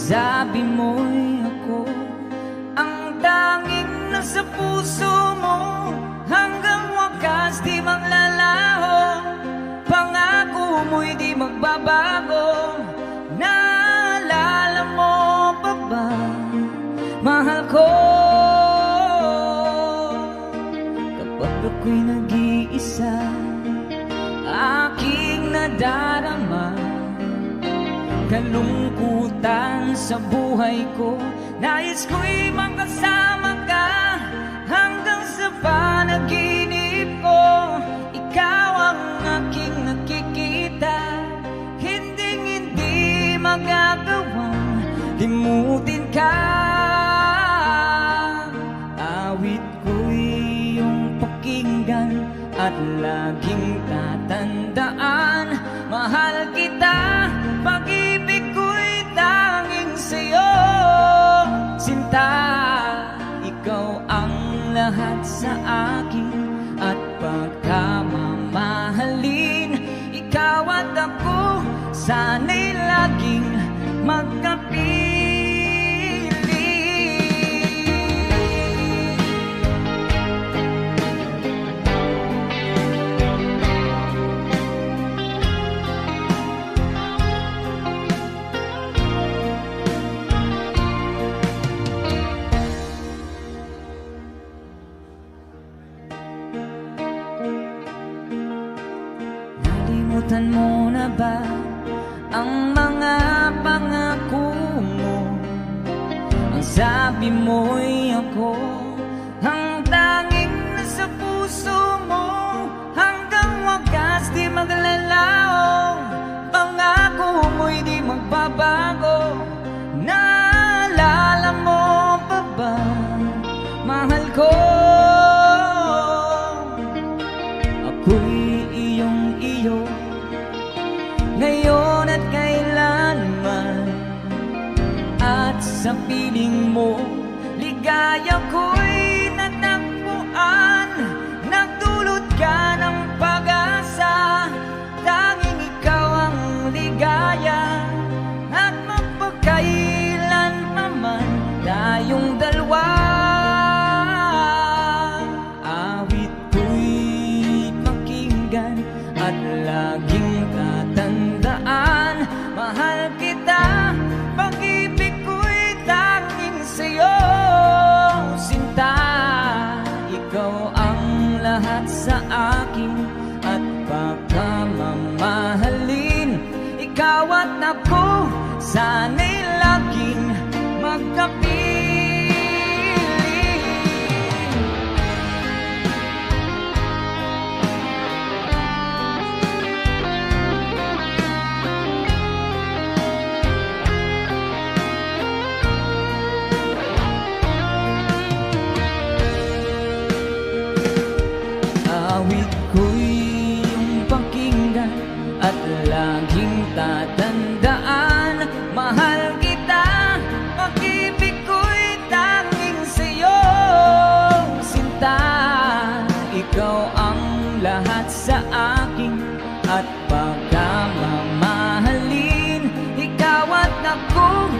Sabi mo'y ako ang tanging nasa puso mo, hanggang wakas di maglalaho. Pangako mo'y di magbabago. Naalala mo pa ba, mahal ko? Kapag ako'y nag-iisa, aking nadarama kalungkutan sa buhay ko. Nais ko'y makasama ka hanggang sa panaginip ko. Ikaw ang aking nakikita, hinding-hindi magagawang limutin ka. Awit ko'y iyong pakinggan at laging tatandaan, mahal kita, pag-ibig ko'y tanging sa'yo. Sinta, ikaw ang lahat sa akin at pagkamamahalin. Ikaw at ako, sana'y laging magkapit. Nalimutan mo na ba ang mga pangako mo? Ang sabi mo'y ako ang tanging nasa puso mo, hanggang wakas di maglalaho. Pangako mo'y di magbabago. Naalala mo pa ba, mahal ko? Ako'y iyong iyo, ngayon at kailanman, at sa piling mo, ligaya ko'y natagpuan. Nagdulot ka ng pag-asa, tanging ikaw ang ligaya, at mapagkailan naman tayong dalawa. Awit ko'y pakinggan at laging tatandaan, mahal kita, pag-ibig ko'y tanging sa'yo. Sinta, ikaw ang lahat sa akin at pagkamamahalin. Ikaw at ako, sana'y laging magkapiling. Awit ko'y iyong pakinggan at laging tatandaan, mahal kita, pag-ibig ko'y tanging sa'yo. Sinta, ikaw ang lahat sa akin at pagkamamahalin. Ikaw at ako,